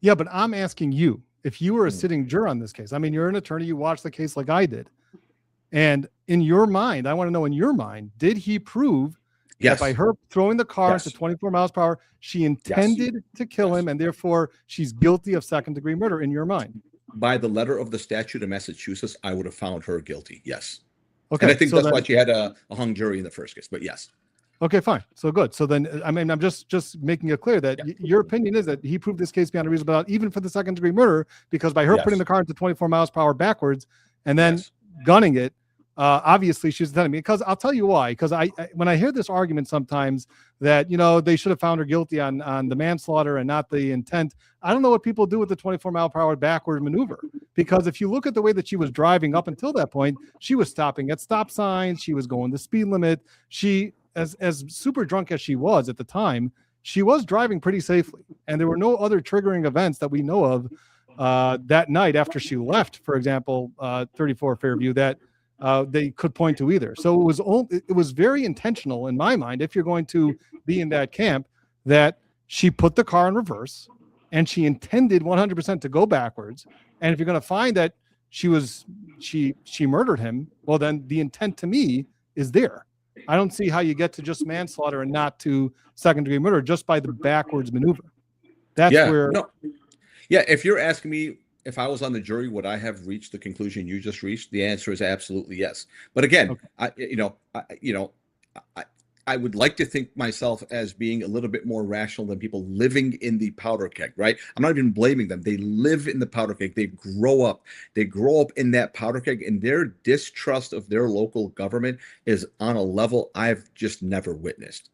Yeah, but I'm asking you, if you were a Mm. sitting juror on this case, I mean, you're an attorney, you watched the case like I did. And in your mind, I want to know in your mind, did he prove that by Yes. her throwing the car into Yes. 24 miles per hour, she Yes. intended to kill Yes. him and therefore she's guilty of second-degree murder in your mind? By the letter of the statute in Massachusetts, I would have found her guilty. Yes. And I Okay, think so that's why then, she had a hung jury in the first case. But yes. okay, fine. So good. So then, I mean, I'm just making it clear that Yeah. your opinion is that he proved this case beyond a reasonable doubt, even for the second-degree murder, because by her putting Yes. the car into 24 miles per hour backwards and then Yes. gunning it, obviously she's telling me, because I'll tell you why. Because I when I hear this argument sometimes that, you know, they should have found her guilty on the manslaughter and not the intent, I don't know what people do with the 24 mile per hour backward maneuver. Because if you look at the way that she was driving up until that point, she was stopping at stop signs, she was going the speed limit. She, as super drunk as she was at the time, she was driving pretty safely, and there were no other triggering events that we know of that night after she left. For example, 34 Fairview, that they could point to either. So it was very intentional in my mind, if you're going to be in that camp, that she put the car in reverse and she intended 100% to go backwards. And if you're going to find that she murdered him, well, then the intent to me is there. I don't see how you get to just manslaughter and not to second-degree murder just by the backwards maneuver. That's where. No. Yeah. If you're asking me if I was on the jury, would I have reached the conclusion you just reached? The answer is absolutely yes. But again, Okay. I would like to think myself as being a little bit more rational than people living in the powder keg, right? I'm not even blaming them. They live in the powder keg. They grow up in that powder keg, and their distrust of their local government is on a level I've just never witnessed.